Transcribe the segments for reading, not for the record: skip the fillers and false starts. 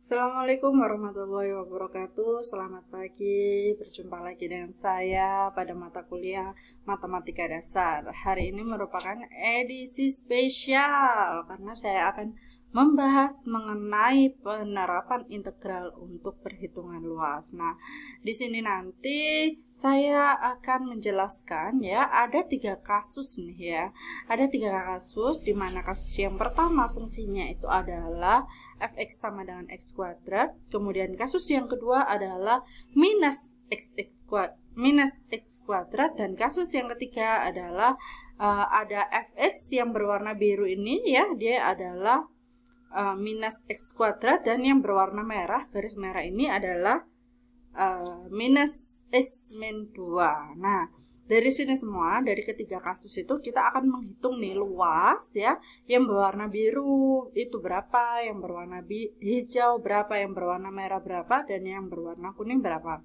Assalamualaikum warahmatullahi wabarakatuh. Selamat pagi, berjumpa lagi dengan saya pada mata kuliah Matematika Dasar. Hari ini merupakan edisi spesial karena saya akan membahas mengenai penerapan integral untuk perhitungan luas. Nah, di sini nanti saya akan menjelaskan ya, ada 3 kasus nih ya. Ada 3 kasus di mana kasus yang pertama fungsinya itu adalah fx sama dengan x kuadrat. Kemudian kasus yang kedua adalah minus x kuadrat, dan kasus yang ketiga adalah ada fx yang berwarna biru ini ya, dia adalah minus x kuadrat, dan yang berwarna merah, garis merah ini adalah minus x min 2. Nah, dari sini semua, dari ketiga kasus itu kita akan menghitung nih luas ya. Yang berwarna biru itu berapa, yang berwarna hijau berapa, yang berwarna merah berapa, dan yang berwarna kuning berapa.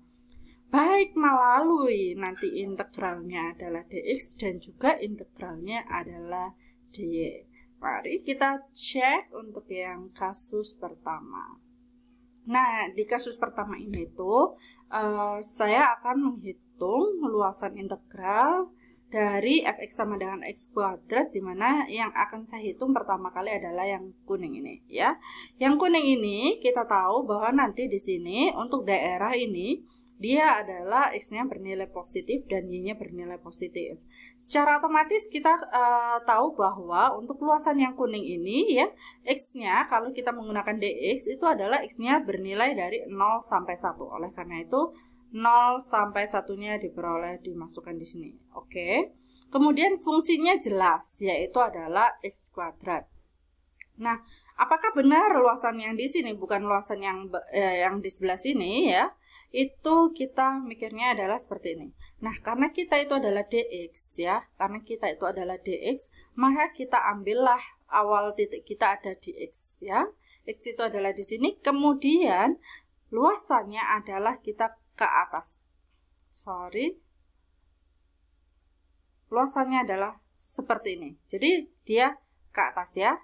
Baik melalui nanti integralnya adalah dx dan juga integralnya adalah dy. Mari kita cek untuk yang kasus pertama. Nah, di kasus pertama ini tuh saya akan menghitung luasan integral dari fx sama dengan x kuadrat, dimana yang akan saya hitung pertama kali adalah yang kuning ini ya. Yang kuning ini kita tahu bahwa nanti di sini untuk daerah ini dia adalah x-nya bernilai positif dan y-nya bernilai positif. Secara otomatis kita tahu bahwa untuk luasan yang kuning ini ya, x-nya kalau kita menggunakan dx itu adalah x-nya bernilai dari 0 sampai 1. Oleh karena itu 0 sampai 1-nya dimasukkan di sini. Oke. Kemudian fungsinya jelas, yaitu adalah x kuadrat. Nah, apakah benar luasan yang di sini bukan luasan yang di sebelah sini ya? Itu kita mikirnya adalah seperti ini. Nah, karena kita itu adalah dx ya, maka kita ambillah awal titik kita ada di x ya. X itu adalah di sini, kemudian luasannya adalah kita ke atas. Luasannya adalah seperti ini. Jadi dia ke atas ya.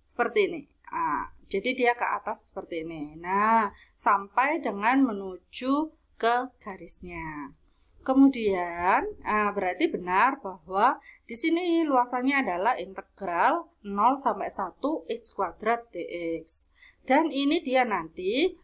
Seperti ini. Nah, jadi dia ke atas seperti ini. Nah, sampai dengan menuju ke garisnya. Kemudian, berarti benar bahwa di sini luasannya adalah integral 0 sampai 1 x kuadrat dx. Dan ini dia nanti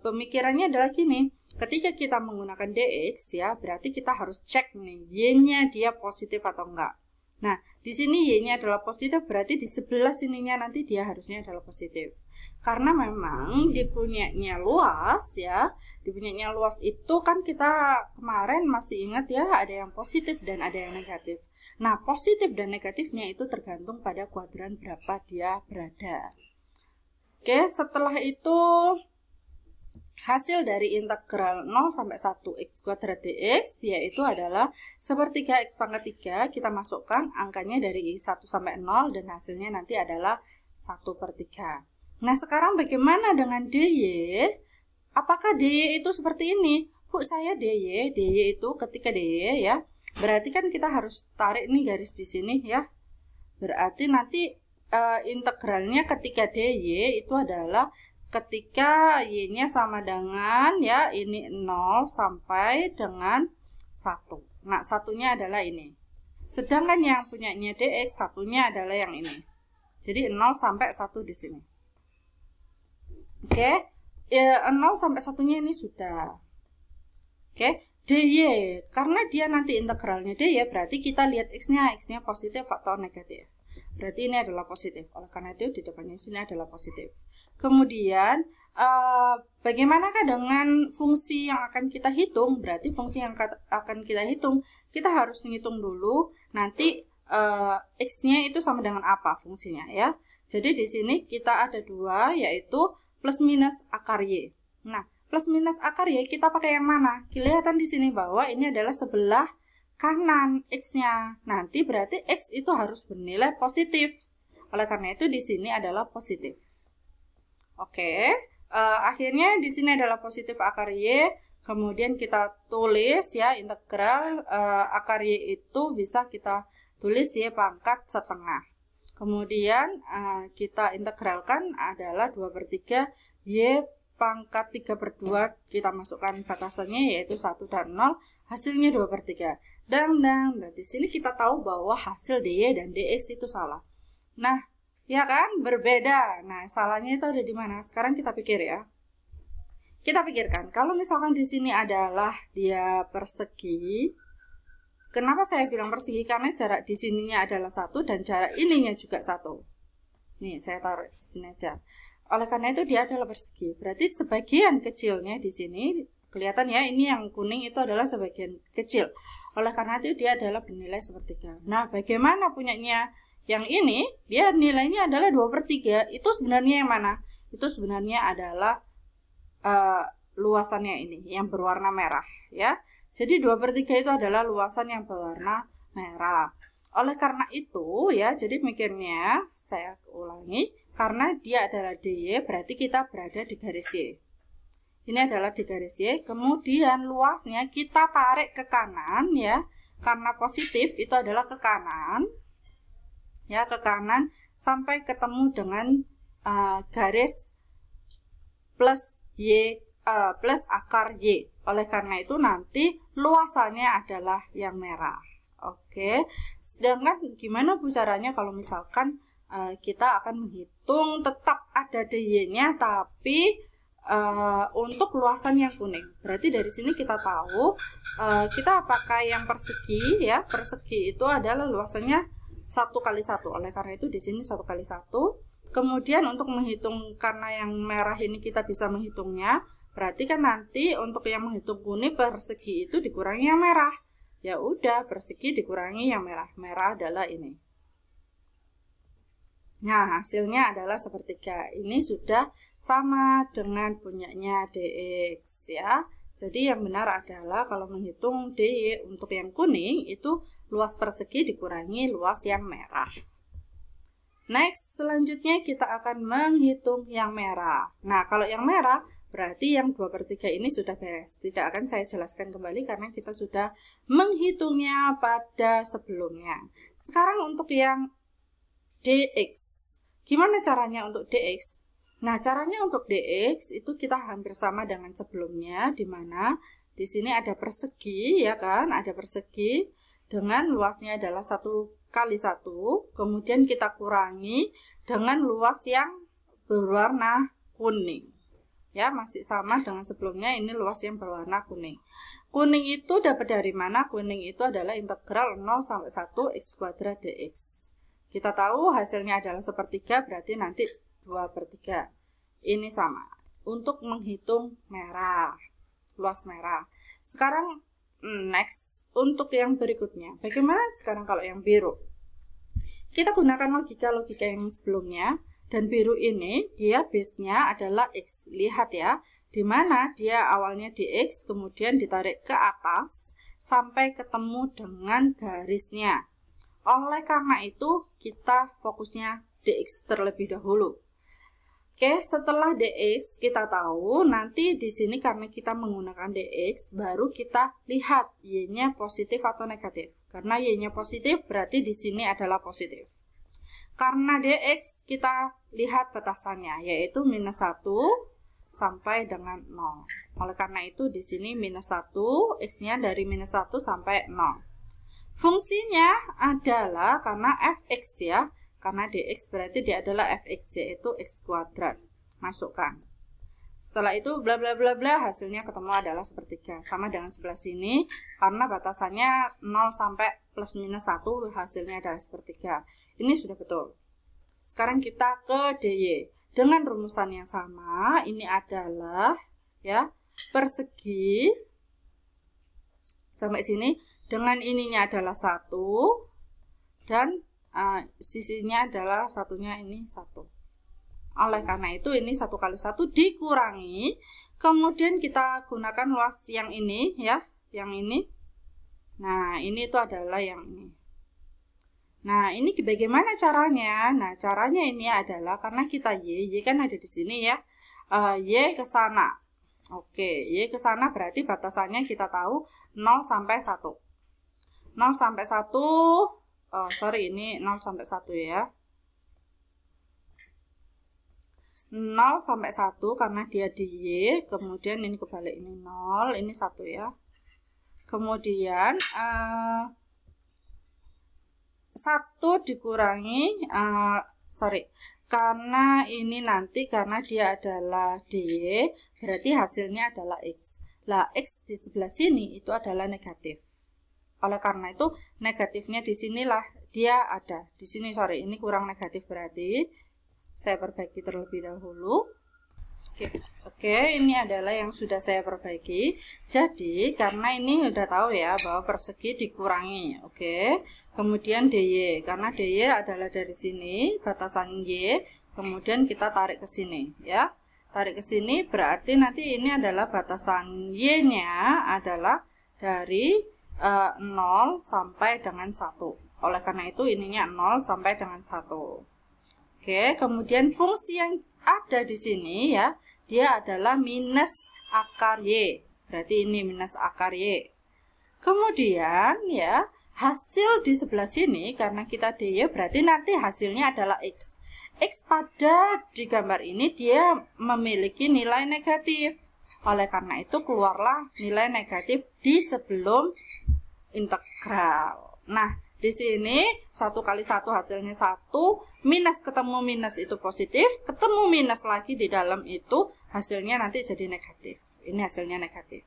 pemikirannya adalah gini. Ketika kita menggunakan dx ya, berarti kita harus cek nih y-nya dia positif atau enggak. Nah, di sini y-nya adalah positif, berarti di sebelah sininya nanti dia harusnya adalah positif. Karena memang dipunyanya luas ya, dipunyanya luas itu kan kita kemarin masih ingat ya, ada yang positif dan ada yang negatif. Nah, positif dan negatifnya itu tergantung pada kuadran berapa dia berada. Oke, setelah itu hasil dari integral 0 sampai 1 x kuadrat dx yaitu adalah sepertiga x pangkat 3. Kita masukkan angkanya dari 1 sampai 0 dan hasilnya nanti adalah 1/3. Nah, sekarang bagaimana dengan dy? Apakah dy itu seperti ini? Bu, saya dy itu ketika dy ya, berarti kan kita harus tarik nih garis di sini ya. Berarti nanti integralnya ketika dy itu adalah ketika y-nya sama dengan ya, ini 0 sampai dengan 1. Nah, satunya adalah ini. Sedangkan yang punyanya dx, satunya adalah yang ini. Jadi 0 sampai 1 di sini. Oke, 0 sampai 1-nya ini sudah. Oke, dy, karena dia nanti integralnya dy, berarti kita lihat x-nya positif atau negatif. Berarti ini adalah positif. Oleh karena itu di depannya sini adalah positif. Kemudian bagaimanakah dengan fungsi yang akan kita hitung? Berarti fungsi yang akan kita hitung, kita harus menghitung dulu nanti x-nya itu sama dengan apa fungsinya ya. Jadi di sini kita ada 2, yaitu plus minus akar y. Nah, plus minus akar y kita pakai yang mana? Kelihatan di sini bahwa ini adalah sebelah kanan x-nya. Nanti berarti x itu harus bernilai positif. Oleh karena itu di sini adalah positif. Oke, akhirnya di sini adalah positif akar y. Kemudian kita tulis ya, integral akar y itu bisa kita tulis y pangkat setengah. Kemudian kita integralkan adalah 2/3 Y pangkat 3/2, kita masukkan batasannya yaitu 1 dan 0, hasilnya 2/3. Nah di sini kita tahu bahwa hasil dy dan dx itu salah. Nah, ya kan, berbeda. Nah, salahnya itu ada di mana? Sekarang kita pikir ya. Kita pikirkan, kalau misalkan di sini adalah dia persegi, kenapa saya bilang persegi? Karena jarak di sininya adalah 1 dan jarak ininya juga 1. Nih, saya taruh di sini aja. Oleh karena itu dia adalah persegi. Berarti sebagian kecilnya di sini kelihatan ya, ini yang kuning itu adalah sebagian kecil. Oleh karena itu dia adalah bernilai 1/3. Nah, bagaimana punyanya yang ini? Dia nilainya adalah 2/3. Itu sebenarnya yang mana? Itu sebenarnya adalah luasannya ini yang berwarna merah ya. Jadi 2/3 itu adalah luasan yang berwarna merah. Oleh karena itu ya, jadi mikirnya saya ulangi, karena dia adalah dy berarti kita berada di garis Y. Ini adalah di garis Y, kemudian luasnya kita tarik ke kanan ya. Karena positif itu adalah ke kanan. Ya, ke kanan sampai ketemu dengan garis plus Y plus akar Y. Oleh karena itu nanti luasannya adalah yang merah. Oke. Sedangkan gimana Bu caranya kalau misalkan kita akan menghitung tetap ada dy-nya tapi untuk luasan yang kuning. Berarti dari sini kita tahu kita pakai yang persegi ya. Persegi itu adalah luasannya 1x1. Oleh karena itu di sini 1x1. Kemudian untuk menghitung, karena yang merah ini kita bisa menghitungnya, berarti kan nanti untuk yang menghitung kuning persegi itu dikurangi yang merah. Ya udah, persegi dikurangi yang merah. Merah adalah ini. Nah, hasilnya adalah 1/3. Ini sudah sama dengan punyanya dx ya. Jadi yang benar adalah kalau menghitung dy untuk yang kuning itu luas persegi dikurangi luas yang merah. Next, selanjutnya kita akan menghitung yang merah. Nah, kalau yang merah berarti yang 2/3 ini sudah beres. Tidak akan saya jelaskan kembali karena kita sudah menghitungnya pada sebelumnya. Sekarang untuk yang dx. Gimana caranya untuk dx? Nah, caranya untuk dx itu kita hampir sama dengan sebelumnya, di mana di sini ada persegi, ya kan? Ada persegi dengan luasnya adalah 1x1, kemudian kita kurangi dengan luas yang berwarna kuning. Ya, masih sama dengan sebelumnya, ini luas yang berwarna kuning. Kuning itu dapat dari mana? Kuning itu adalah integral 0 sampai 1 x² dx. Kita tahu hasilnya adalah 1/3, berarti nanti 2/3. Ini sama. Untuk menghitung merah, luas merah. Sekarang next, untuk yang berikutnya. Bagaimana sekarang kalau yang biru? Kita gunakan logika-logika yang sebelumnya. Dan biru ini, dia base-nya adalah X. Lihat ya, di mana dia awalnya di X, kemudian ditarik ke atas, sampai ketemu dengan garisnya. Oleh karena itu, kita fokusnya dx terlebih dahulu. Oke, setelah dx kita tahu nanti di sini karena kita menggunakan dx baru kita lihat y-nya positif atau negatif. Karena y-nya positif berarti di sini adalah positif. Karena dx kita lihat batasannya yaitu -1 sampai dengan 0. Oleh karena itu di sini -1, x-nya dari -1 sampai 0. Fungsinya adalah karena fx ya. Karena dx berarti dia adalah fx yaitu x². Masukkan. Setelah itu bla bla bla bla hasilnya ketemu adalah 1/3. Sama dengan sebelah sini karena batasannya 0 sampai +-1 hasilnya adalah 1/3. Ini sudah betul. Sekarang kita ke dy. Dengan rumusan yang sama, ini adalah ya persegi sampai sini dengan ininya adalah 1 dan sisinya adalah satunya ini 1. Oleh karena itu ini 1x1 dikurangi, kemudian kita gunakan luas yang ini ya, yang ini. Nah, ini itu adalah yang ini. Nah, ini bagaimana caranya? Nah, caranya ini adalah karena kita y kan ada di sini ya. Y ke sana. Oke, y ke sana berarti batasannya kita tahu 0 sampai 1. 0 sampai 1 sorry ini 0 sampai 1 ya. 0 sampai 1 karena dia di Y, kemudian ini kebalik, ini 0, ini 1 ya. Kemudian 1 dikurangi, karena ini nanti karena dia adalah DY, berarti hasilnya adalah X. Lah, X di sebelah sini itu adalah negatif. Oleh karena itu, negatifnya di sinilah dia ada. Di sini, ini kurang negatif berarti. Saya perbaiki terlebih dahulu. Oke, ini adalah yang sudah saya perbaiki. Jadi, karena ini udah tahu ya bahwa persegi dikurangi. Oke. Kemudian DY, karena DY adalah dari sini, batasan Y, kemudian kita tarik ke sini ya. Tarik ke sini berarti nanti ini adalah batasan Y-nya adalah dari 0 sampai dengan 1. Oleh karena itu ininya 0 sampai dengan 1. Oke, kemudian fungsi yang ada di sini ya, dia adalah minus akar Y. Berarti ini minus akar Y. Kemudian ya, hasil di sebelah sini karena kita DY berarti nanti hasilnya adalah X. X pada di gambar ini dia memiliki nilai negatif. Oleh karena itu keluarlah nilai negatif di sebelum integral. Nah, di sini 1 kali 1 hasilnya 1, minus ketemu minus itu positif, ketemu minus lagi di dalam itu hasilnya nanti jadi negatif. Ini hasilnya negatif.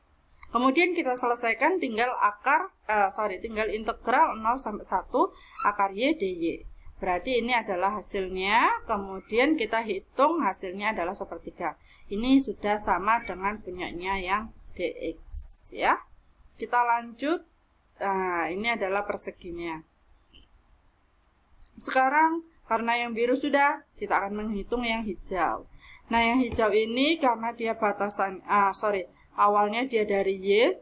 Kemudian kita selesaikan tinggal tinggal integral 0 sampai 1 akar Y dy. Berarti ini adalah hasilnya, kemudian kita hitung hasilnya adalah sepertiga. Ini sudah sama dengan punyanya yang dx ya. Kita lanjut. Nah, ini adalah perseginya. Sekarang karena yang biru sudah, kita akan menghitung yang hijau. Nah, yang hijau ini karena dia batasan awalnya dia dari Y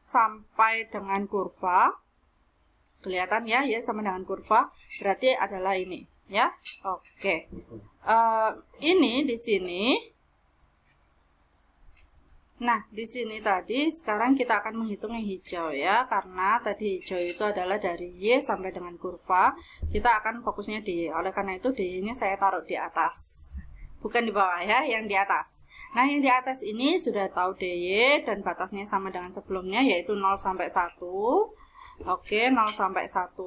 sampai dengan kurva. Kelihatan ya, Y sama dengan kurva, berarti adalah ini ya. Oke. Ini di sini. Nah, di sini tadi sekarang kita akan menghitung yang hijau ya, karena tadi hijau itu adalah dari Y sampai dengan kurva. Kita akan fokusnya di Y. Oleh karena itu DY-nya saya taruh di atas. Bukan di bawah ya, yang di atas. Nah, yang di atas ini sudah tahu DY dan batasnya sama dengan sebelumnya yaitu 0 sampai 1. Oke, 0 sampai 1.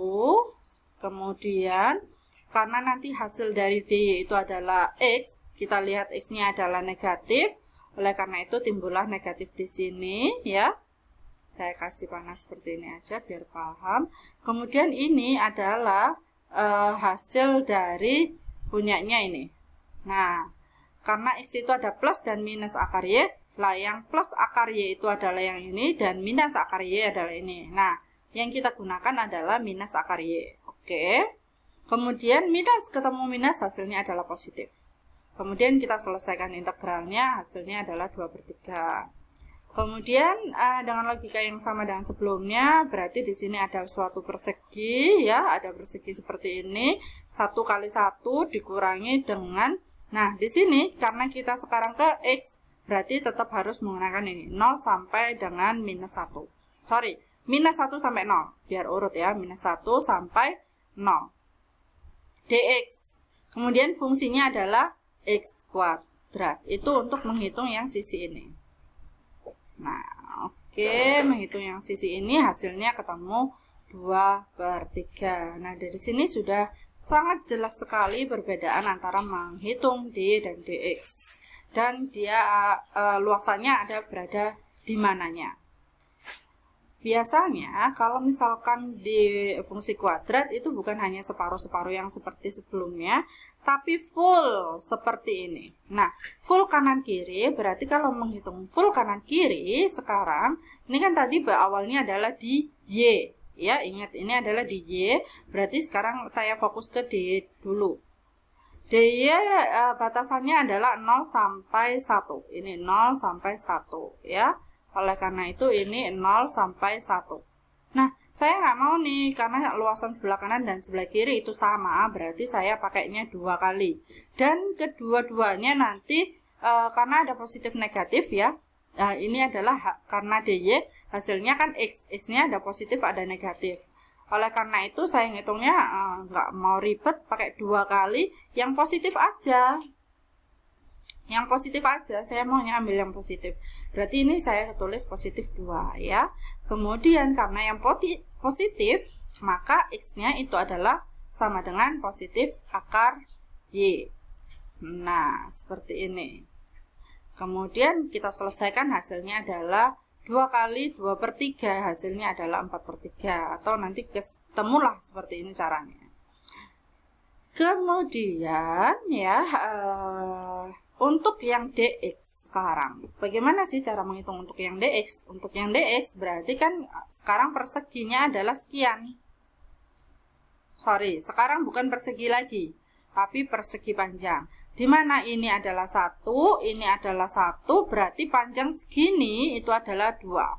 Kemudian karena nanti hasil dari DY itu adalah X, kita lihat X-nya adalah negatif. Oleh karena itu timbullah negatif di sini ya. Saya kasih panah seperti ini aja biar paham. Kemudian ini adalah hasil dari punyanya ini. Nah, karena X itu ada plus dan minus akar Y, lah yang plus akar Y itu adalah yang ini dan minus akar Y adalah ini. Nah, yang kita gunakan adalah minus akar Y. Oke. Kemudian minus ketemu minus hasilnya adalah positif. Kemudian kita selesaikan integralnya, hasilnya adalah 2/3. Kemudian dengan logika yang sama dengan sebelumnya, berarti di sini ada suatu persegi ya, ada persegi seperti ini. 1 kali 1 dikurangi dengan, nah di sini karena kita sekarang ke X, berarti tetap harus menggunakan ini, 0 sampai dengan minus 1. Minus 1 sampai 0, biar urut ya, minus 1 sampai 0. dx. Kemudian fungsinya adalah X kuadrat. Itu untuk menghitung yang sisi ini. Nah, oke, menghitung yang sisi ini hasilnya ketemu 2/3. Nah, dari sini sudah sangat jelas sekali perbedaan antara menghitung D dan dx. Dan dia luasannya berada di mananya. Biasanya kalau misalkan di fungsi kuadrat itu bukan hanya separuh-separuh yang seperti sebelumnya, tapi full seperti ini. Nah, full kanan kiri berarti kalau menghitung full kanan kiri sekarang, ini kan tadi awalnya adalah di Y. Ya, ingat ini adalah di Y, berarti sekarang saya fokus ke D dulu. DY batasannya adalah 0 sampai 1. Ini 0 sampai 1 ya. Oleh karena itu ini 0 sampai 1. Nah, saya nggak mau nih karena luasan sebelah kanan dan sebelah kiri itu sama, berarti saya pakainya 2 kali. Dan kedua-duanya nanti karena ada positif negatif ya. Ini adalah karena DY hasilnya kan X-nya ada positif ada negatif. Oleh karena itu saya ngitungnya nggak mau ribet, pakai 2 kali yang positif aja. Yang positif aja, saya maunya ambil yang positif. Berarti ini saya tulis positif 2 ya. Kemudian karena yang positif, maka X-nya itu adalah sama dengan positif akar Y. Nah, seperti ini. Kemudian kita selesaikan, hasilnya adalah 2 kali 2/3, hasilnya adalah 4/3. Atau nanti ketemulah seperti ini caranya. Kemudian ya, untuk yang DX sekarang, bagaimana sih cara menghitung untuk yang DX? Untuk yang DX berarti kan sekarang perseginya adalah sekian. Sorry, sekarang bukan persegi lagi, tapi persegi panjang. Dimana ini adalah 1, ini adalah 1, berarti panjang segini itu adalah 2.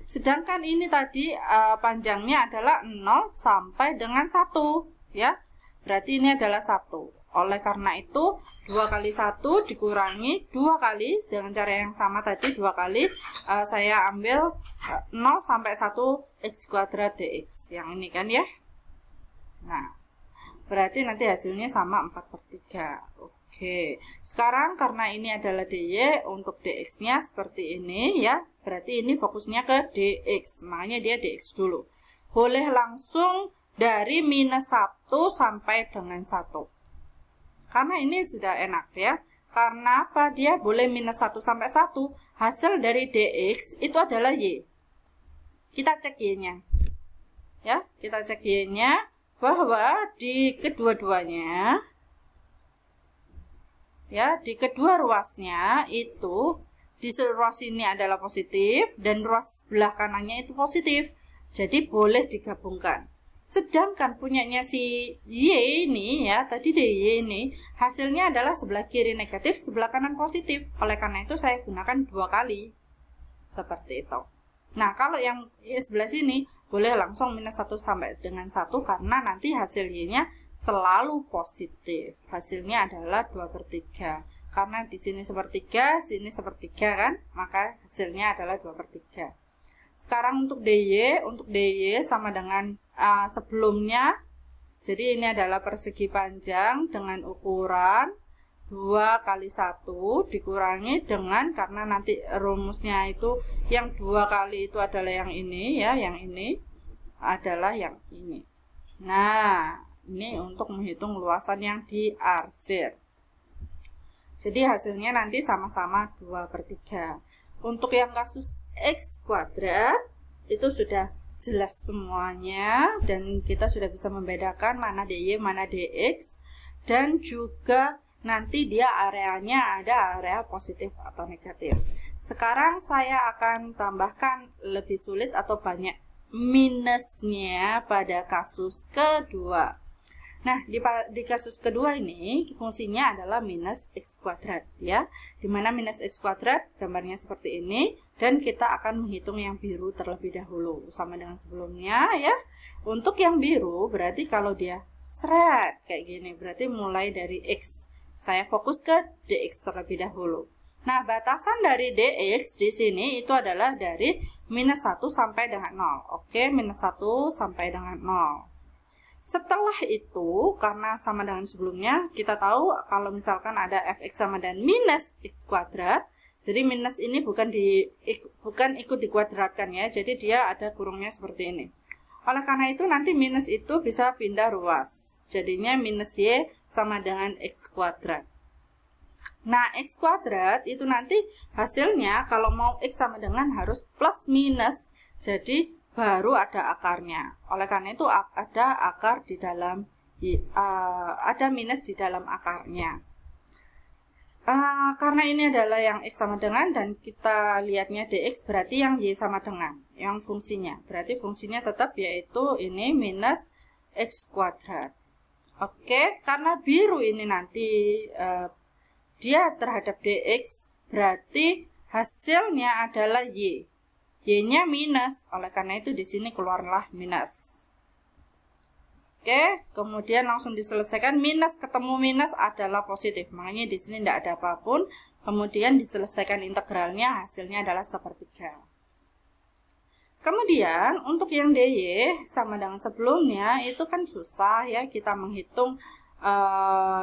Sedangkan ini tadi panjangnya adalah 0 sampai dengan 1, ya. Berarti ini adalah 1. Oleh karena itu, 2 kali 1 dikurangi 2 kali, dengan cara yang sama tadi 2 kali, saya ambil 0 sampai 1 X kuadrat DX. Yang ini kan ya. Nah, berarti nanti hasilnya sama 4/3. Oke, sekarang karena ini adalah DY, untuk DX-nya seperti ini ya. Berarti ini fokusnya ke DX, makanya dia DX dulu. Boleh langsung dari minus 1 sampai dengan 1. Karena ini sudah enak ya. Karena apa? Dia boleh minus 1 sampai 1. Hasil dari DX itu adalah Y. Kita cek Y-nya. Ya, kita cek Y-nya bahwa di kedua-duanya, ya, di kedua ruasnya itu, di ruas ini adalah positif dan ruas sebelah kanannya itu positif. Jadi boleh digabungkan. Sedangkan punyanya si Y ini ya, tadi DY ini hasilnya adalah sebelah kiri negatif, sebelah kanan positif. Oleh karena itu saya gunakan 2 kali. Seperti itu. Nah, kalau yang sebelah sini boleh langsung minus 1 sampai dengan 1 karena nanti hasil Y-nya selalu positif. Hasilnya adalah 2/3. Karena di sini sepertiga, sini sepertiga kan, maka hasilnya adalah 2/3. Sekarang untuk DY sama dengan sebelumnya. Jadi ini adalah persegi panjang dengan ukuran 2 kali 1 dikurangi dengan, karena nanti rumusnya itu yang 2 kali itu adalah yang ini ya, yang ini adalah yang ini. Nah, ini untuk menghitung luasan yang diarsir. Jadi hasilnya nanti sama-sama 2/3. Untuk yang kasus X kuadrat itu sudah jelas semuanya, dan kita sudah bisa membedakan mana DY mana DX, dan juga nanti dia areanya ada area positif atau negatif. Sekarang saya akan tambahkan lebih sulit atau banyak minusnya pada kasus kedua. Nah, di kasus kedua ini fungsinya adalah minus X kuadrat ya. Dimana minus X kuadrat gambarnya seperti ini, dan kita akan menghitung yang biru terlebih dahulu sama dengan sebelumnya ya. Untuk yang biru berarti kalau dia seret kayak gini berarti mulai dari X. Saya fokus ke DX terlebih dahulu. Nah, batasan dari DX di sini itu adalah dari minus 1 sampai dengan 0. Oke, minus 1 sampai dengan 0. Setelah itu, karena sama dengan sebelumnya, kita tahu kalau misalkan ada fx sama dengan minus x kuadrat, jadi minus ini bukan ikut dikuadratkan ya, jadi dia ada kurungnya seperti ini. Oleh karena itu, nanti minus itu bisa pindah ruas. Jadinya minus y sama dengan x kuadrat. Nah, x kuadrat itu nanti hasilnya kalau mau x sama dengan harus plus minus, jadi baru ada akarnya. Oleh karena itu ada akar di dalam, ada minus di dalam akarnya. Karena ini adalah yang x sama dengan dan kita lihatnya dx, berarti yang y sama dengan, yang fungsinya. Berarti fungsinya tetap yaitu ini minus x kuadrat. Oke, karena biru ini nanti dia terhadap dx, berarti hasilnya adalah y. Y-nya minus, oleh karena itu di sini keluarlah minus. Oke, kemudian langsung diselesaikan, minus ketemu minus adalah positif, makanya di sini tidak ada apapun. Kemudian diselesaikan integralnya, hasilnya adalah sepertiga. Kemudian untuk yang DY sama dengan sebelumnya itu kan susah ya kita menghitung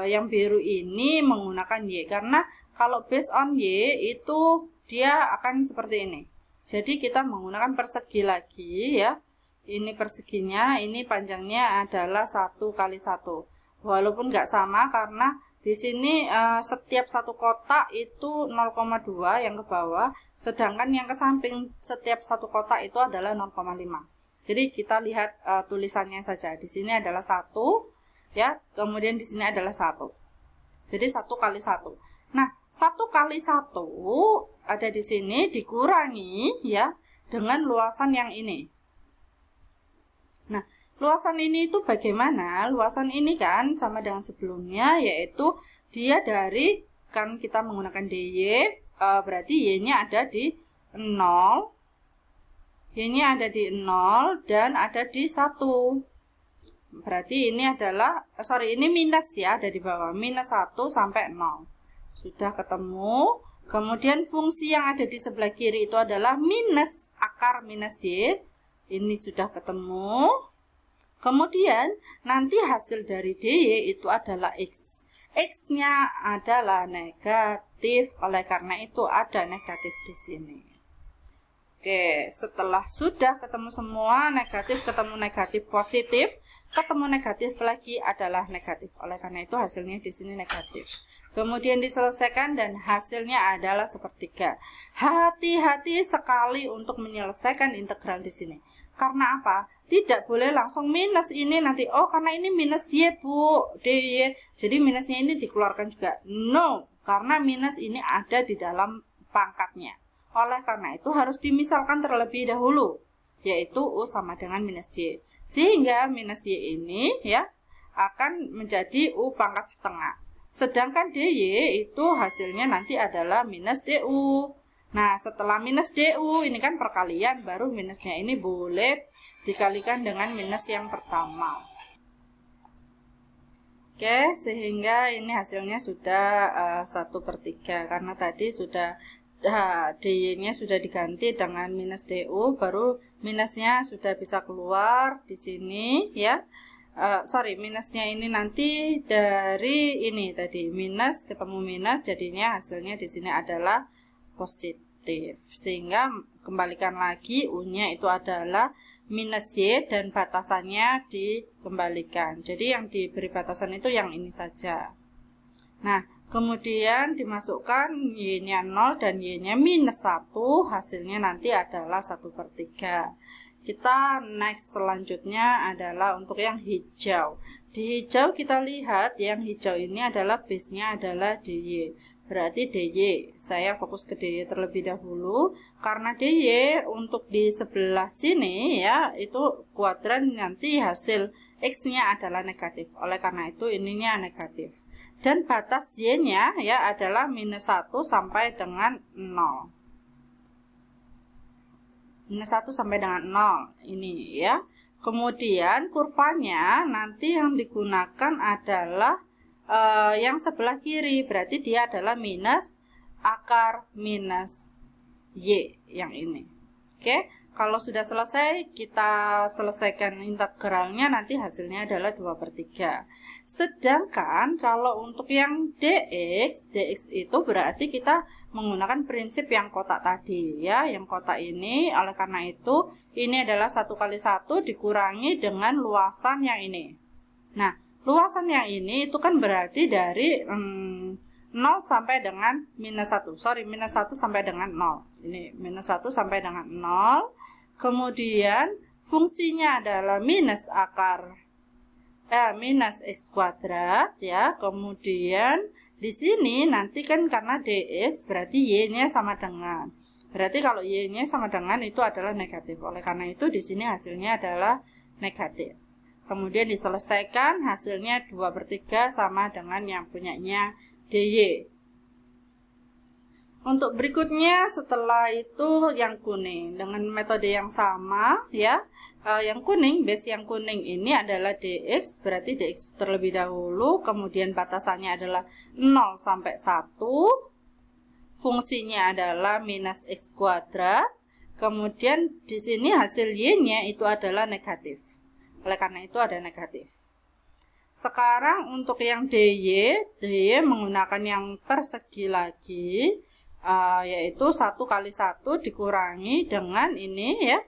yang biru ini menggunakan Y, karena Kalau based on Y itu dia akan seperti ini. Jadi kita menggunakan persegi lagi ya. Ini perseginya, ini panjangnya adalah 1 kali 1. Walaupun nggak sama karena di sini setiap satu kotak itu 0,2 yang ke bawah, sedangkan yang ke samping setiap satu kotak itu adalah 0,5. Jadi kita lihat tulisannya saja. Di sini adalah 1 ya, kemudian di sini adalah 1. Jadi 1 kali 1. Nah, 1 kali 1 ada di sini dikurangi ya dengan luasan yang ini. Nah, luasan ini itu bagaimana? Luasan ini kan sama dengan sebelumnya, yaitu dia dari, kan kita menggunakan DY, berarti Y-nya ada di 0, Y-nya ada di 0, dan ada di 1. Berarti ini adalah, ini minus ya, ada di bawah, minus 1 sampai 0. Sudah ketemu. Kemudian fungsi yang ada di sebelah kiri itu adalah minus akar minus Y. Ini sudah ketemu. Kemudian nanti hasil dari DY itu adalah X. X-nya adalah negatif, oleh karena itu ada negatif di sini. Oke, setelah sudah ketemu semua, negatif ketemu negatif, positif ketemu negatif lagi adalah negatif. Oleh karena itu hasilnya di sini negatif. Kemudian diselesaikan dan hasilnya adalah sepertiga. Hati-hati sekali untuk menyelesaikan integral di sini. Karena apa? Tidak boleh langsung minus ini nanti. Oh, karena ini minus Y, Bu. DY. Jadi minusnya ini dikeluarkan juga. No, karena minus ini ada di dalam pangkatnya. Oleh karena itu harus dimisalkan terlebih dahulu, yaitu U sama dengan minus Y. Sehingga minus Y ini ya akan menjadi U pangkat setengah. Sedangkan DY itu hasilnya nanti adalah minus DU. Nah, setelah minus DU, ini kan perkalian, baru minusnya ini boleh dikalikan dengan minus yang pertama. Oke, sehingga ini hasilnya sudah 1/3. Karena tadi sudah DY-nya sudah diganti dengan minus DU, baru minusnya sudah bisa keluar di sini ya. Minusnya ini nanti dari ini tadi minus ketemu minus, jadinya hasilnya di sini adalah positif. Sehingga kembalikan lagi U-nya itu adalah minus Y dan batasannya dikembalikan. Jadi yang diberi batasan itu yang ini saja. Nah, kemudian dimasukkan Y-nya 0 dan Y-nya minus 1, hasilnya nanti adalah 1/3. Kita next selanjutnya adalah untuk yang hijau. Di hijau kita lihat yang hijau ini adalah base-nya adalah DY. Berarti DY, saya fokus ke DY terlebih dahulu. Karena DY untuk di sebelah sini ya, itu kuadran nanti hasil X-nya adalah negatif. Oleh karena itu ininya negatif. Dan batas Y-nya ya adalah minus 1 sampai dengan 0. Minus 1 sampai dengan 0 ini ya. Kemudian kurvanya nanti yang digunakan adalah yang sebelah kiri, berarti dia adalah minus akar minus Y yang ini. Oke, kalau sudah selesai kita selesaikan integralnya, nanti hasilnya adalah 2/3. Sedangkan kalau untuk yang DX itu berarti kita menggunakan prinsip yang kotak tadi ya, yang kotak ini. Oleh karena itu ini adalah 1 kali 1 dikurangi dengan luasan yang ini. Nah, luasan yang ini itu kan berarti dari 0 sampai dengan minus 1. Minus 1 sampai dengan 0. Ini minus 1 sampai dengan 0. Kemudian fungsinya adalah minus X kuadrat ya. Kemudian di sini nanti kan karena DX berarti Y-nya sama dengan. Berarti kalau Y-nya sama dengan itu adalah negatif. Oleh karena itu di sini hasilnya adalah negatif. Kemudian diselesaikan, hasilnya 2/3 sama dengan yang punyanya DY. Untuk berikutnya setelah itu yang kuning dengan metode yang sama ya. Yang kuning, base yang kuning ini adalah DX, berarti DX terlebih dahulu, kemudian batasannya adalah 0 sampai 1. Fungsinya adalah minus X kuadrat. Kemudian di sini hasil Y-nya itu adalah negatif. Oleh karena itu ada negatif. Sekarang untuk yang DY menggunakan yang persegi lagi, yaitu 1 kali 1 dikurangi dengan ini ya.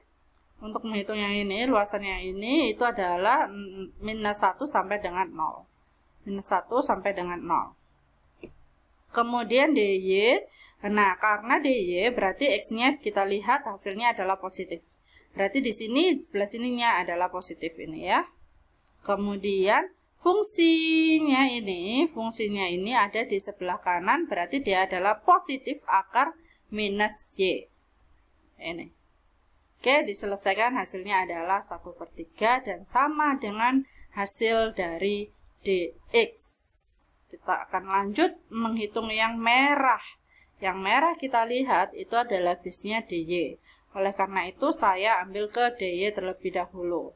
Untuk menghitung yang ini, luasan yang ini itu adalah minus 1 sampai dengan 0. Minus 1 sampai dengan 0. Kemudian DY, nah karena DY berarti X-nya kita lihat hasilnya adalah positif. Berarti di sini sebelah sininya adalah positif ini ya. Kemudian fungsinya ini ada di sebelah kanan, berarti dia adalah positif akar minus Y. Ini. Oke, diselesaikan hasilnya adalah 1/3 dan sama dengan hasil dari DX. Kita akan lanjut menghitung yang merah. Yang merah kita lihat itu adalah bisnya DY. Oleh karena itu saya ambil ke DY terlebih dahulu.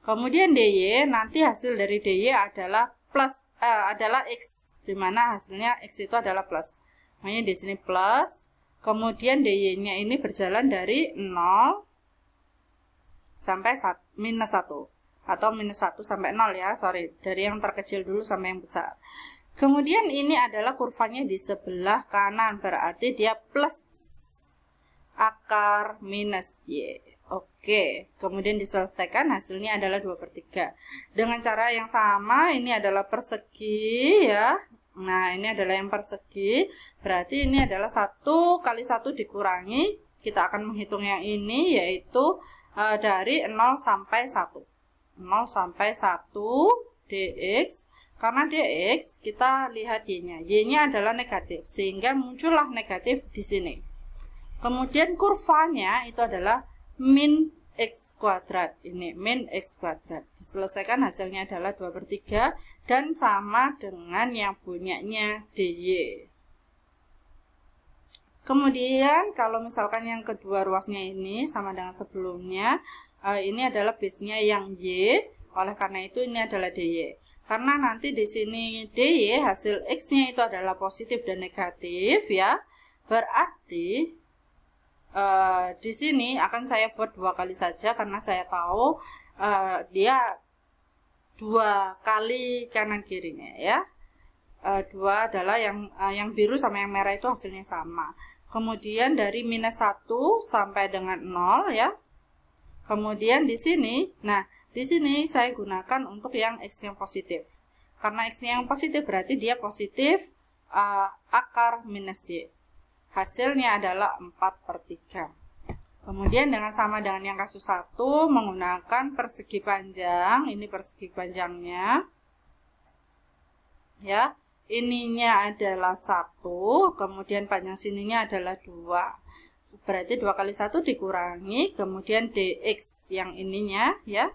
Kemudian DY, nanti hasil dari DY adalah adalah X, di mana hasilnya X itu adalah plus. Makanya di sini plus. Kemudian DY-nya ini berjalan dari 0 sampai minus 1. Atau minus 1 sampai 0 ya, sorry. Dari yang terkecil dulu sampai yang besar. Kemudian ini adalah kurvanya di sebelah kanan, berarti dia plus akar minus Y. Oke, kemudian diselesaikan hasilnya adalah 2/3. Dengan cara yang sama, ini adalah persegi ya. Nah, ini adalah yang persegi. Berarti ini adalah 1 kali 1 dikurangi. Kita akan menghitung yang ini, yaitu dari 0 sampai 1. 0 sampai 1 dx. Karena dx, kita lihat y-nya. Y-nya adalah negatif, sehingga muncullah negatif di sini. Kemudian kurvanya itu adalah min x kuadrat. Ini min x kuadrat. Diselesaikan hasilnya adalah 2/3 dan sama dengan yang punyanya dy. Kemudian kalau misalkan yang kedua ruasnya ini sama dengan sebelumnya, ini adalah base-nya yang y. Oleh karena itu ini adalah dy. Karena nanti di sini dy hasil x-nya itu adalah positif dan negatif ya. Berarti di sini akan saya buat 2 kali saja karena saya tahu dia 2 kali kanan kirinya ya. 2 adalah yang biru sama yang merah itu hasilnya sama. Kemudian dari minus 1 sampai dengan 0 ya. Kemudian di sini, nah di sini saya gunakan untuk yang x yang positif. Karena x-nya yang positif berarti dia positif akar minus y. Hasilnya adalah 4/3. Kemudian dengan sama dengan yang kasus 1 menggunakan persegi panjang. Ini persegi panjangnya. Ya, ininya adalah 1, kemudian panjang sininya adalah 2. Berarti 2 kali 1 dikurangi, kemudian dx yang ininya ya.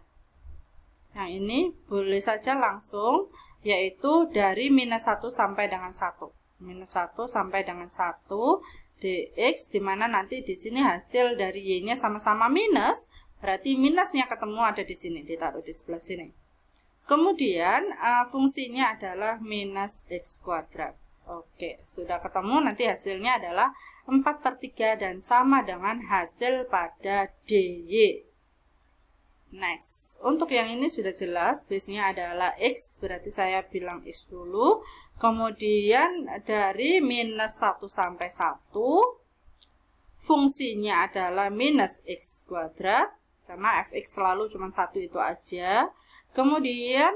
Yang ini boleh saja langsung, yaitu dari minus 1 sampai dengan 1. Minus 1 sampai dengan 1 dx, dimana nanti di sini hasil dari y-nya sama-sama minus, berarti minusnya ketemu ada di sini, ditaruh di sebelah sini. Kemudian fungsinya adalah minus x kuadrat. Oke, sudah ketemu, nanti hasilnya adalah 4/3 dan sama dengan hasil pada dy. Next, untuk yang ini sudah jelas, base-nya adalah x, berarti saya bilang x dulu. Kemudian dari minus 1 sampai 1, fungsinya adalah minus x kuadrat, karena fx selalu cuma 1 itu aja. Kemudian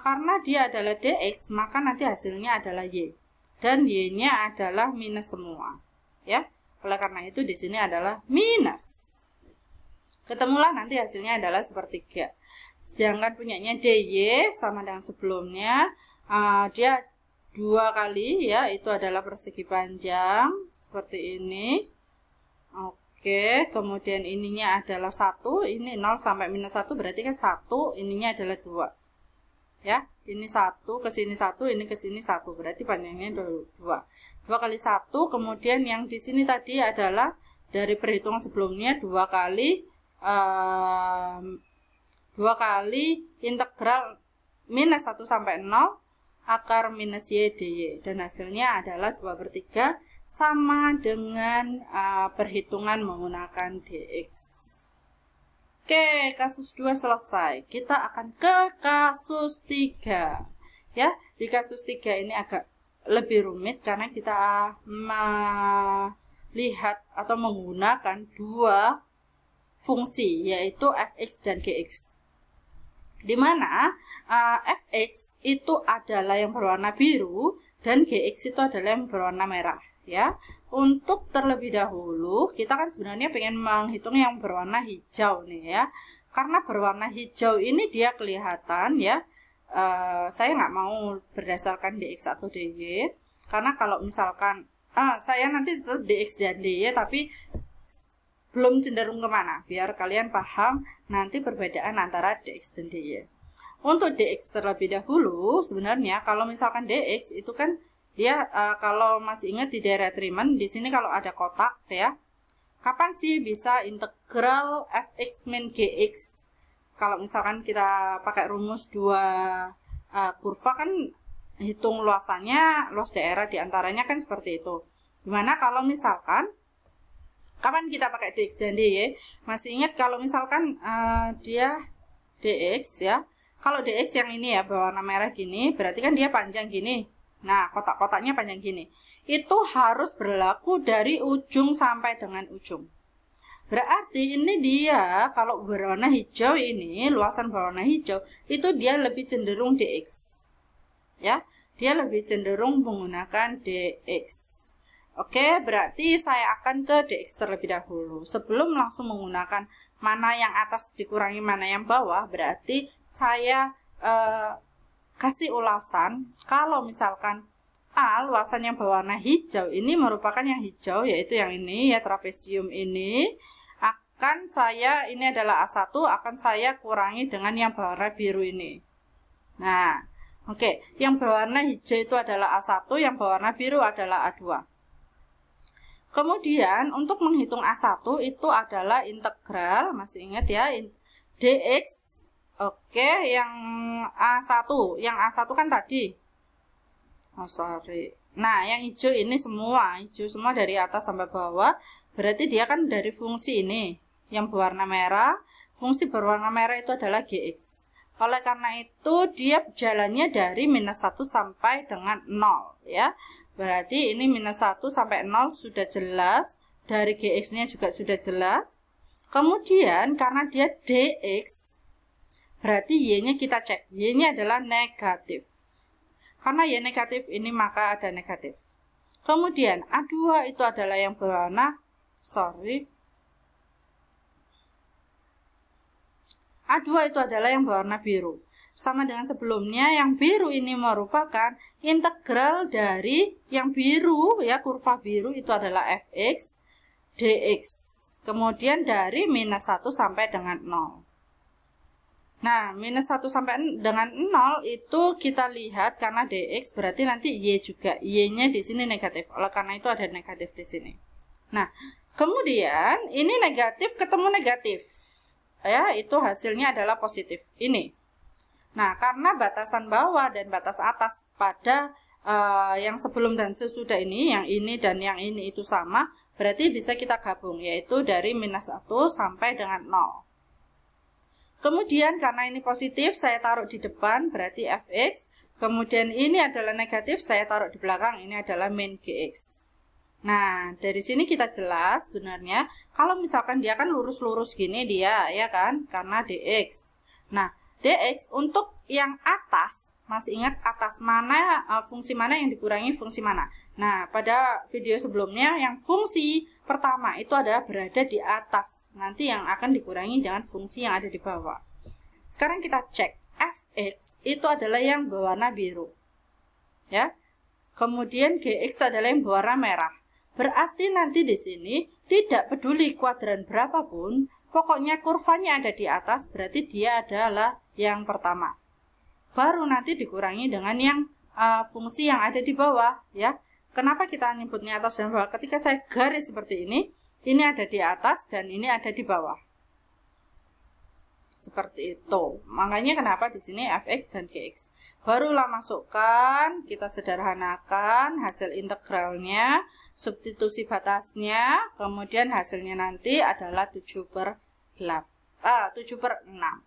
karena dia adalah dx, maka nanti hasilnya adalah y. Dan y-nya adalah minus semua. Ya, oleh karena itu di sini adalah minus. Ketemulah nanti hasilnya adalah 1/3. Sedangkan punyanya dy sama dengan sebelumnya, dia 2 kali ya, itu adalah persegi panjang seperti ini. Oke, kemudian ininya adalah 1, ini 0 sampai minus 1 berarti kan 1, ininya adalah 2. Ya, ini 1 ke sini 1, ini ke sini 1, berarti panjangnya 2. 2 kali 1, kemudian yang di sini tadi adalah dari perhitungan sebelumnya 2 kali integral minus 1 sampai 0 akar minus y dy, dan hasilnya adalah 2/3 sama dengan perhitungan menggunakan dx. Oke, kasus 2 selesai. Kita akan ke kasus 3. Ya, di kasus 3 ini agak lebih rumit karena kita melihat atau menggunakan dua fungsi, yaitu fx dan gx. Di mana fx itu adalah yang berwarna biru dan gx itu adalah yang berwarna merah, ya. Untuk terlebih dahulu, kita kan sebenarnya pengen menghitung yang berwarna hijau nih ya. Karena berwarna hijau ini dia kelihatan ya. Saya nggak mau berdasarkan dx atau dy. Karena kalau misalkan, saya nanti tetap dx dan dy, tapi belum cenderung kemana. Biar kalian paham nanti perbedaan antara dx dan dy. Untuk dx terlebih dahulu, sebenarnya kalau misalkan dx itu kan dia kalau masih ingat di daerah Riemann, di sini kalau ada kotak ya, kapan sih bisa integral fx min gx? Kalau misalkan kita pakai rumus dua kurva kan hitung luasannya, luas daerah diantaranya kan seperti itu. Dimana kalau misalkan kapan kita pakai dx dan dy? Masih ingat kalau misalkan dia dx ya, kalau dx yang ini ya berwarna merah gini, berarti kan dia panjang gini. Nah, kotak-kotaknya panjang gini. Itu harus berlaku dari ujung sampai dengan ujung. Berarti ini dia, kalau berwarna hijau ini, luasan berwarna hijau, itu dia lebih cenderung dx. Ya, dia lebih cenderung menggunakan dx. Oke, berarti saya akan ke dx terlebih dahulu. Sebelum langsung menggunakan mana yang atas dikurangi mana yang bawah, berarti saya kasih ulasan kalau misalkan A luasan yang berwarna hijau ini merupakan yang hijau, yaitu yang ini ya, trapesium ini akan saya, ini adalah A1, akan saya kurangi dengan yang berwarna biru ini. Nah, oke, yang berwarna hijau itu adalah A1, yang berwarna biru adalah A2. Kemudian untuk menghitung A1 itu adalah integral, masih ingat ya, dx. Oke, yang A1 kan tadi. Oh, sorry. Nah, yang hijau ini semua, hijau semua dari atas sampai bawah. Berarti dia kan dari fungsi ini. Yang berwarna merah, fungsi berwarna merah itu adalah gx. Oleh karena itu, dia jalannya dari minus 1 sampai dengan 0, ya. Berarti ini minus 1 sampai 0 sudah jelas. Dari gx-nya juga sudah jelas. Kemudian, karena dia dx, berarti y-nya kita cek. Y-nya adalah negatif. Karena y negatif ini maka ada negatif. Kemudian A2 itu adalah yang berwarna, A2 itu adalah yang berwarna biru. Sama dengan sebelumnya, yang biru ini merupakan integral dari yang biru, ya, kurva biru itu adalah fx dx. Kemudian dari minus 1 sampai dengan 0. Nah, minus 1 sampai dengan 0 itu kita lihat karena dx berarti nanti y juga. Y-nya di sini negatif. Oleh karena itu ada negatif di sini. Nah, kemudian ini negatif ketemu negatif. Ya, itu hasilnya adalah positif. Ini. Nah, karena batasan bawah dan batas atas pada yang sebelum dan sesudah ini, yang ini dan yang ini itu sama, berarti bisa kita gabung, yaitu dari minus 1 sampai dengan 0. Kemudian karena ini positif, saya taruh di depan, berarti fx. Kemudian ini adalah negatif, saya taruh di belakang, ini adalah min gx. Nah, dari sini kita jelas sebenarnya, kalau misalkan dia kan lurus-lurus gini dia, ya kan, karena dx. Nah, dx untuk yang atas, masih ingat atas mana, fungsi mana yang dikurangi fungsi mana. Nah, pada video sebelumnya yang fungsi pertama itu adalah berada di atas. Nanti yang akan dikurangi dengan fungsi yang ada di bawah. Sekarang kita cek. Fx itu adalah yang berwarna biru. Ya. Kemudian Gx adalah yang berwarna merah. Berarti nanti di sini tidak peduli kuadran berapapun, pokoknya kurvanya ada di atas, berarti dia adalah yang pertama. Baru nanti dikurangi dengan yang fungsi yang ada di bawah, ya. Kenapa kita nyebutnya atas dan bawah? Ketika saya garis seperti ini ada di atas dan ini ada di bawah. Seperti itu. Makanya kenapa di sini fx dan gx. Barulah masukkan, kita sederhanakan hasil integralnya, substitusi batasnya, kemudian hasilnya nanti adalah 7/8. 7/6.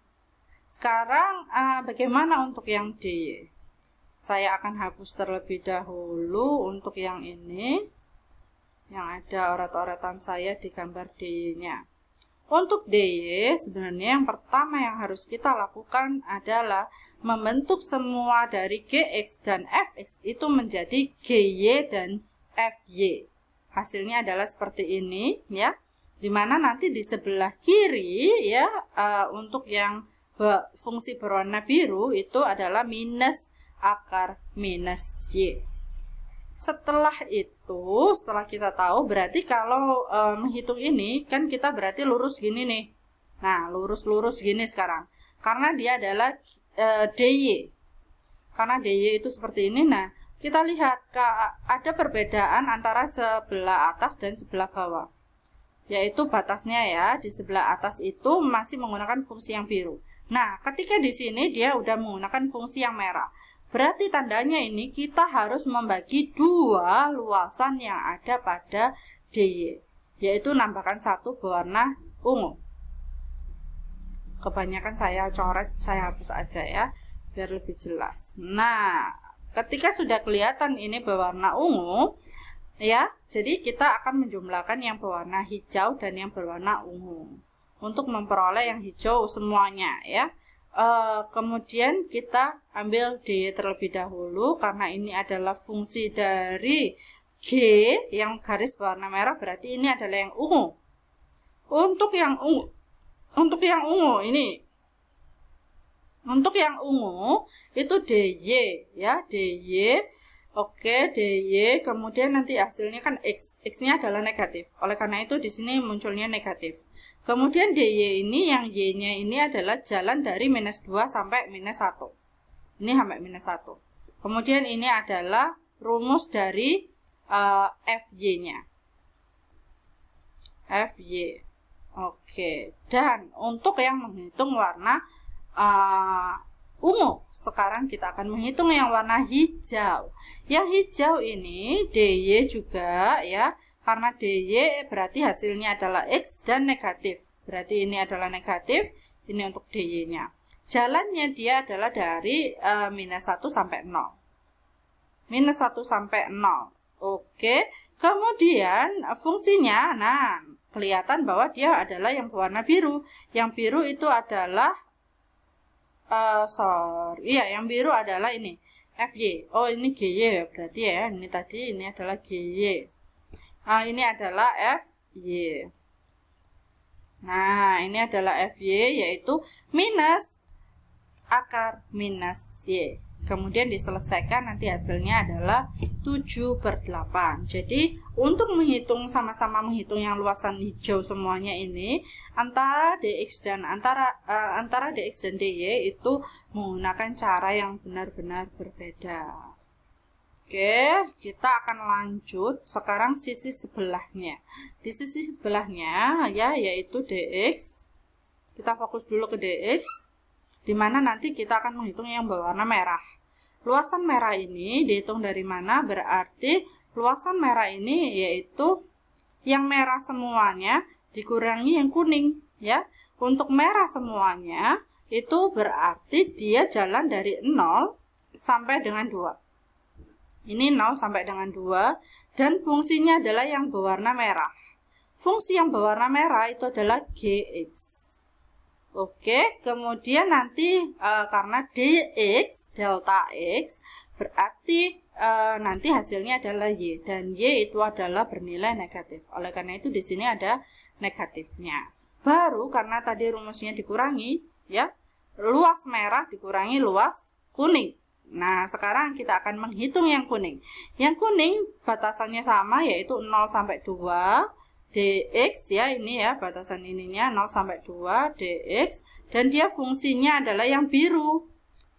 Sekarang bagaimana untuk yang DY? Saya akan hapus terlebih dahulu untuk yang ini, yang ada oret-oretan saya di gambar DY-nya. Untuk DY sebenarnya yang pertama yang harus kita lakukan adalah membentuk semua dari GX dan FX itu menjadi GY dan FY. Hasilnya adalah seperti ini ya, dimana nanti di sebelah kiri ya untuk yang fungsi berwarna biru itu adalah minus akar minus Y. Setelah itu, setelah kita tahu, berarti kalau menghitung ini kan kita berarti lurus gini nih. Nah, lurus-lurus gini sekarang. Karena dia adalah DY. Karena DY itu seperti ini. Nah, kita lihat ada perbedaan antara sebelah atas dan sebelah bawah. Yaitu batasnya ya, di sebelah atas itu masih menggunakan fungsi yang biru. Nah, ketika di sini dia udah menggunakan fungsi yang merah. Berarti tandanya ini kita harus membagi dua luasan yang ada pada DY, yaitu nambahkan satu berwarna ungu. Kebanyakan saya coret, saya hapus aja ya, biar lebih jelas. Nah, ketika sudah kelihatan ini berwarna ungu, ya, jadi kita akan menjumlahkan yang berwarna hijau dan yang berwarna ungu untuk memperoleh yang hijau semuanya ya. Kemudian kita ambil D terlebih dahulu karena ini adalah fungsi dari G yang garis berwarna merah, berarti ini adalah yang ungu. Untuk yang ungu ini, untuk yang ungu itu DY ya, DY. Oke, DY, kemudian nanti hasilnya kan X. X-nya adalah negatif. Oleh karena itu di sini munculnya negatif. Kemudian DY ini, yang Y-nya ini adalah jalan dari -2 sampai -1. Ini sampai -1. Kemudian ini adalah rumus dari FY-nya. FY. Oke. Dan untuk yang menghitung warna ungu, sekarang kita akan menghitung yang warna hijau. Yang hijau ini DY juga ya. Karena DY berarti hasilnya adalah X dan negatif. Berarti ini adalah negatif, ini untuk DY-nya. Jalannya dia adalah dari -1 sampai 0. -1 sampai 0. Oke. Kemudian fungsinya, nah, kelihatan bahwa dia adalah yang berwarna biru. Yang biru itu adalah, yang biru adalah ini, FY. Oh, ini GY berarti ya. Ini tadi, ini adalah GY. Ini adalah FY. Nah, ini adalah FY, yaitu minus akar minus Y. Kemudian diselesaikan, nanti hasilnya adalah 7/8. Jadi, untuk menghitung, sama-sama menghitung yang luasan hijau semuanya ini, antara DX dan antara DX dan DY itu menggunakan cara yang benar-benar berbeda. Oke, kita akan lanjut sekarang sisi sebelahnya. Di sisi sebelahnya ya, yaitu DX. Kita fokus dulu ke DX, dimana nanti kita akan menghitung yang berwarna merah. Luasan merah ini dihitung dari mana? Berarti luasan merah ini yaitu yang merah semuanya dikurangi yang kuning ya. Untuk merah semuanya itu berarti dia jalan dari 0 sampai dengan 2. Ini 0 sampai dengan 2, dan fungsinya adalah yang berwarna merah. Fungsi yang berwarna merah itu adalah GX. Oke, kemudian nanti karena DX, delta X, berarti nanti hasilnya adalah Y, dan Y itu adalah bernilai negatif. Oleh karena itu di sini ada negatifnya. Baru karena tadi rumusnya dikurangi, ya, luas merah dikurangi luas kuning. Nah, sekarang kita akan menghitung yang kuning. Yang kuning batasannya sama, yaitu 0 sampai 2 dx ya, ini ya batasan ininya 0 sampai 2 dx, dan dia fungsinya adalah yang biru.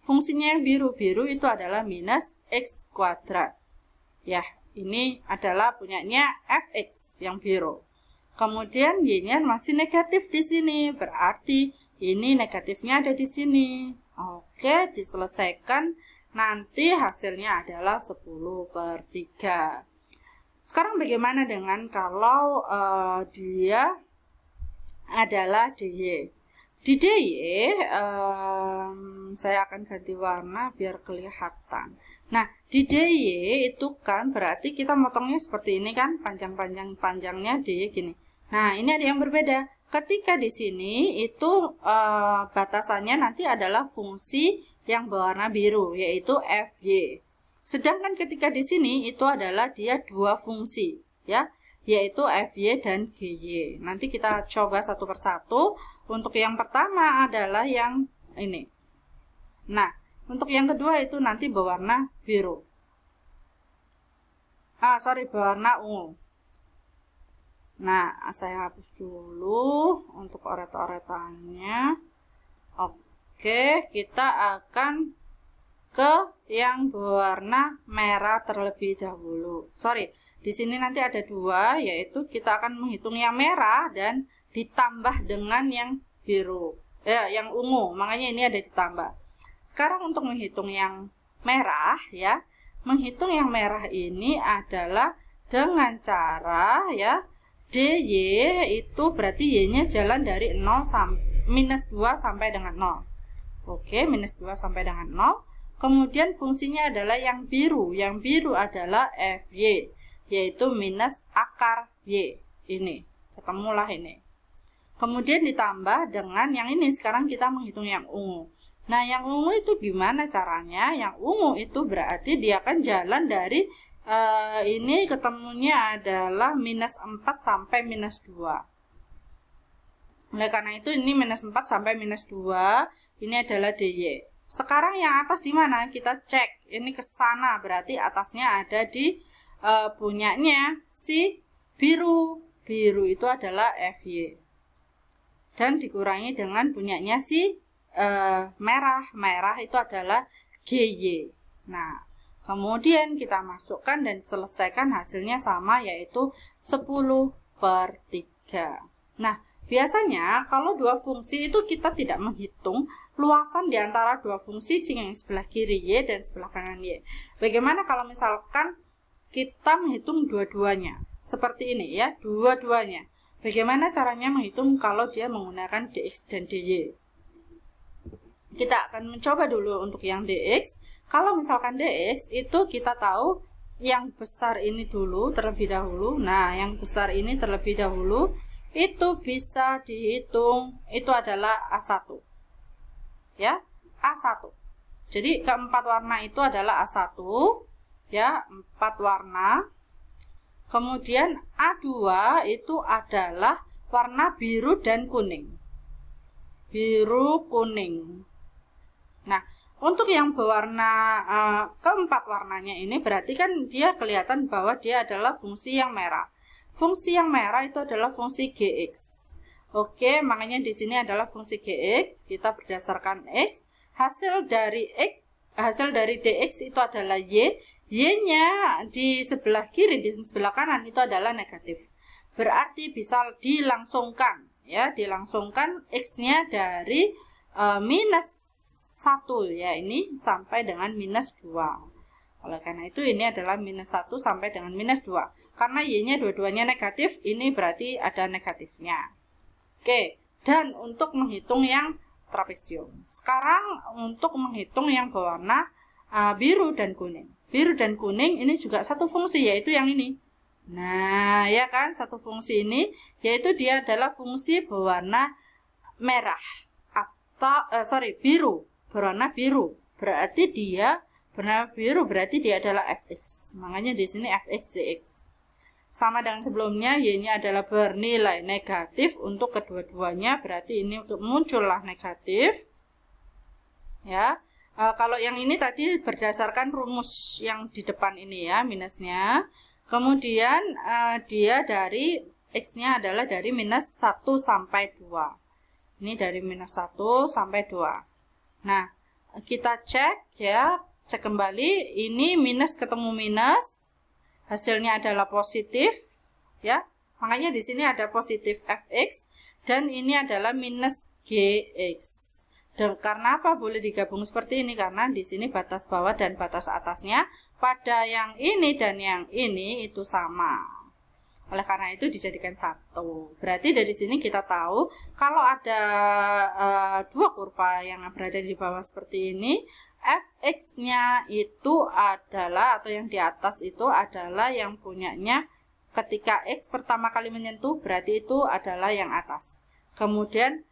Fungsinya yang biru itu adalah minus x kuadrat. Ya, ini adalah punyanya fx yang biru. Kemudian y-nya masih negatif di sini, berarti ini negatifnya ada di sini. Oke, diselesaikan. Nanti hasilnya adalah 10/3. Sekarang bagaimana dengan kalau dia adalah DY? Di DY saya akan ganti warna biar kelihatan. Nah, di DY itu kan berarti kita motongnya seperti ini kan, panjangnya DY gini. Nah, ini ada yang berbeda. Ketika di sini itu batasannya nanti adalah fungsi yang berwarna biru, yaitu FY. Sedangkan ketika di sini itu adalah dia dua fungsi, ya, yaitu FY dan GY. Nanti kita coba satu persatu. Untuk yang pertama adalah yang ini. Nah, untuk yang kedua itu nanti berwarna biru. Berwarna ungu. Nah, saya hapus dulu untuk oret-oretannya. Oke, kita akan ke yang berwarna merah terlebih dahulu. Di sini nanti ada dua, yaitu kita akan menghitung yang merah dan ditambah dengan yang biru, yang ungu. Makanya ini ada ditambah. Sekarang untuk menghitung yang merah, ya, menghitung yang merah ini adalah dengan cara, ya, DY itu berarti Y-nya jalan dari 0 minus 2 sampai dengan 0. Oke, minus 2 sampai dengan 0. Kemudian fungsinya adalah yang biru. Yang biru adalah FY, yaitu minus akar Y. Ini, ketemulah ini. Kemudian ditambah dengan yang ini. Sekarang kita menghitung yang ungu. Nah, yang ungu itu gimana caranya? Yang ungu itu berarti dia akan jalan dari ini ketemunya adalah minus 4 sampai minus 2. Oleh karena itu ini minus 4 sampai minus 2. Ini adalah DY. Sekarang yang atas di mana? Kita cek. Ini ke sana, berarti atasnya ada di punyanya si biru. Biru itu adalah FY. Dan dikurangi dengan punyanya si merah. Merah itu adalah GY. Nah, kemudian kita masukkan dan selesaikan hasilnya sama, yaitu 10/3. Nah, biasanya kalau dua fungsi itu kita tidak menghitung luasan di antara dua fungsi yang sebelah kiri Y dan sebelah kanan Y. Bagaimana kalau misalkan kita menghitung dua-duanya? Seperti ini ya, dua-duanya. Bagaimana caranya menghitung kalau dia menggunakan DX dan DY? Kita akan mencoba dulu untuk yang DX. Kalau misalkan DX itu kita tahu yang besar ini dulu terlebih dahulu. Nah, yang besar ini terlebih dahulu itu bisa dihitung, itu adalah A1. Ya, A1. Jadi keempat warna itu adalah A1, ya, 4 warna. Kemudian A2 itu adalah warna biru dan kuning. Biru, kuning. Nah, untuk yang berwarna keempat warnanya ini berarti kan dia kelihatan bahwa dia adalah fungsi yang merah. Fungsi yang merah itu adalah fungsi GX. Oke, makanya di sini adalah fungsi GX. Kita berdasarkan X. Hasil dari DX itu adalah Y. Y-nya di sebelah kiri, di sebelah kanan itu adalah negatif. Berarti bisa dilangsungkan, ya, dilangsungkan X-nya dari minus 1, ya, ini sampai dengan minus 2. Oleh karena itu ini adalah minus 1 sampai dengan minus 2. Karena Y-nya dua-duanya negatif, ini berarti ada negatifnya. Oke, dan untuk menghitung yang trapesium. Sekarang untuk menghitung yang berwarna biru dan kuning. Biru dan kuning ini juga satu fungsi, yaitu yang ini. Nah, ya kan, satu fungsi ini, yaitu dia adalah fungsi berwarna merah. Atau, biru. Berwarna biru. Berarti dia, berwarna biru berarti dia adalah Fx. Makanya di sini Fx dx. Sama dengan sebelumnya, Y-nya adalah bernilai negatif untuk kedua-duanya, berarti ini untuk muncullah negatif. Ya, kalau yang ini tadi berdasarkan rumus yang di depan ini ya, minusnya. Kemudian dia dari X-nya adalah dari minus 1 sampai 2. Ini dari minus 1 sampai 2. Nah, kita cek ya, cek kembali, ini minus ketemu minus. Hasilnya adalah positif, ya. Makanya di sini ada positif Fx dan ini adalah minus Gx. Dan karena apa boleh digabung seperti ini? Karena di sini batas bawah dan batas atasnya pada yang ini dan yang ini itu sama. Oleh karena itu dijadikan satu. Berarti dari sini kita tahu kalau ada dua kurva yang berada di bawah seperti ini, fx-nya itu adalah, atau yang di atas itu adalah yang punyanya ketika x pertama kali menyentuh, berarti itu adalah yang atas. Kemudian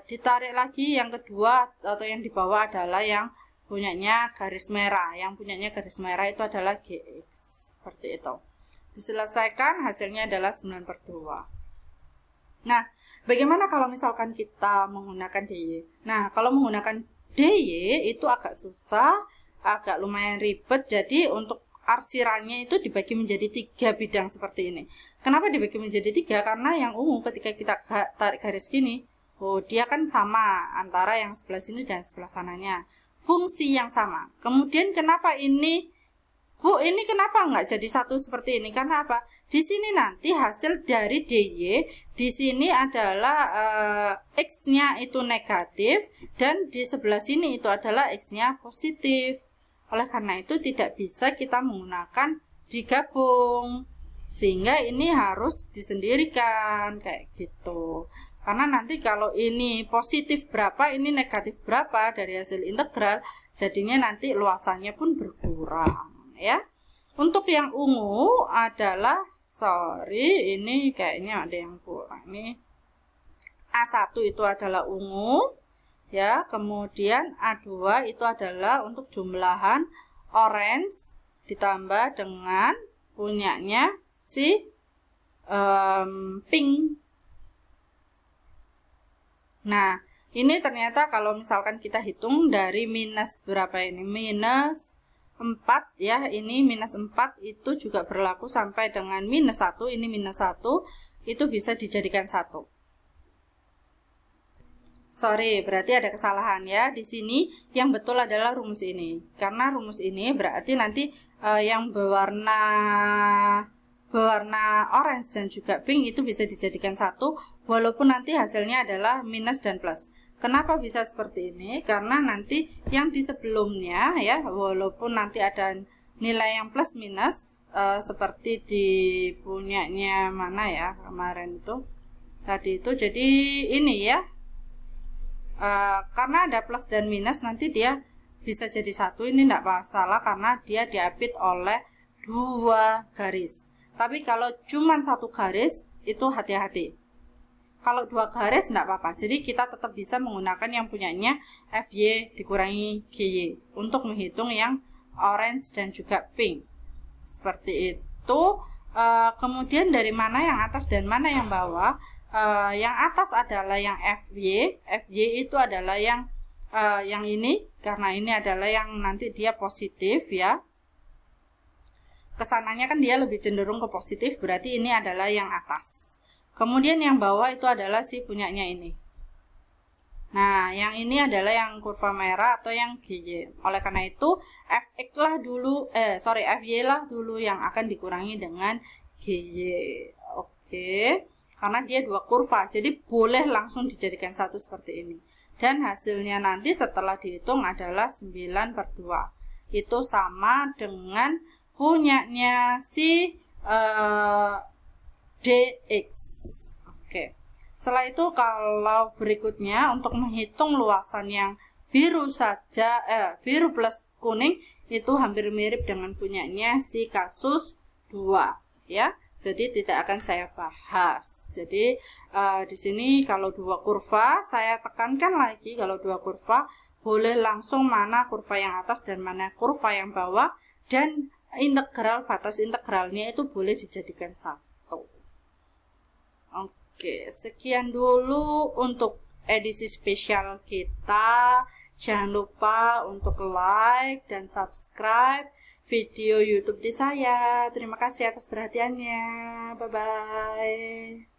ditarik lagi yang kedua atau yang di bawah adalah yang punyanya garis merah. Yang punyanya garis merah itu adalah gx. Seperti itu. Diselesaikan, hasilnya adalah 9/2. Nah, bagaimana kalau misalkan kita menggunakan DY? Nah, kalau menggunakan DY itu agak susah, agak lumayan ribet. Jadi untuk arsirannya itu dibagi menjadi 3 bidang seperti ini. Kenapa dibagi menjadi 3? Karena yang ungu ketika kita tarik garis gini, oh dia kan sama antara yang sebelah sini dan sebelah sananya. Fungsi yang sama. Kemudian kenapa ini, Bu, ini kenapa nggak jadi satu seperti ini? Karena apa? Di sini nanti hasil dari DY, di sini adalah X-nya itu negatif, dan di sebelah sini itu adalah X-nya positif. Oleh karena itu tidak bisa kita menggunakan digabung. Sehingga ini harus disendirikan, kayak gitu. Karena nanti kalau ini positif berapa, ini negatif berapa dari hasil integral, jadinya nanti luasannya pun berkurang. Ya, untuk yang ungu adalah, ini kayaknya ada yang kurang nih. A1 itu adalah ungu, ya. Kemudian A2 itu adalah untuk jumlahan orange ditambah dengan punyanya si pink. Nah, ini ternyata kalau misalkan kita hitung dari minus berapa ini, minus 4 ya, ini minus 4 itu juga berlaku sampai dengan minus 1, ini minus 1 itu bisa dijadikan 1. Sorry, berarti ada kesalahan ya. Di sini yang betul adalah rumus ini. Karena rumus ini berarti nanti yang berwarna orange dan juga pink itu bisa dijadikan 1 walaupun nanti hasilnya adalah minus dan plus. Kenapa bisa seperti ini? Karena nanti yang di sebelumnya ya, walaupun nanti ada nilai yang plus minus seperti di punyanya mana ya kemarin itu tadi itu, jadi ini ya karena ada plus dan minus nanti dia bisa jadi 1. Ini tidak masalah karena dia diapit oleh 2 garis. Tapi kalau cuma 1 garis itu hati-hati. Kalau 2 garis tidak apa-apa. Jadi kita tetap bisa menggunakan yang punyanya FY dikurangi GY untuk menghitung yang orange dan juga pink. Seperti itu. Kemudian dari mana yang atas dan mana yang bawah? Yang atas adalah yang FY. FY itu adalah yang ini, karena ini adalah yang nanti dia positif ya. Kesananya kan dia lebih cenderung ke positif, berarti ini adalah yang atas. Kemudian yang bawah itu adalah si punyanya ini. Nah, yang ini adalah yang kurva merah atau yang GY. Oleh karena itu, FX lah dulu, FY lah dulu yang akan dikurangi dengan GY. Oke, karena dia 2 kurva, jadi boleh langsung dijadikan 1 seperti ini. Dan hasilnya nanti setelah dihitung adalah 9/2. Itu sama dengan punyanya si dx. Oke. Setelah itu kalau berikutnya untuk menghitung luasan yang biru saja, biru plus kuning itu hampir mirip dengan punyanya si kasus 2 ya. Jadi tidak akan saya bahas. Jadi di sini kalau 2 kurva saya tekankan lagi, kalau 2 kurva boleh langsung mana kurva yang atas dan mana kurva yang bawah, dan integral, batas integralnya itu boleh dijadikan 1. Oke, sekian dulu untuk edisi spesial kita. Jangan lupa untuk like dan subscribe video YouTube di saya. Terima kasih atas perhatiannya. Bye-bye.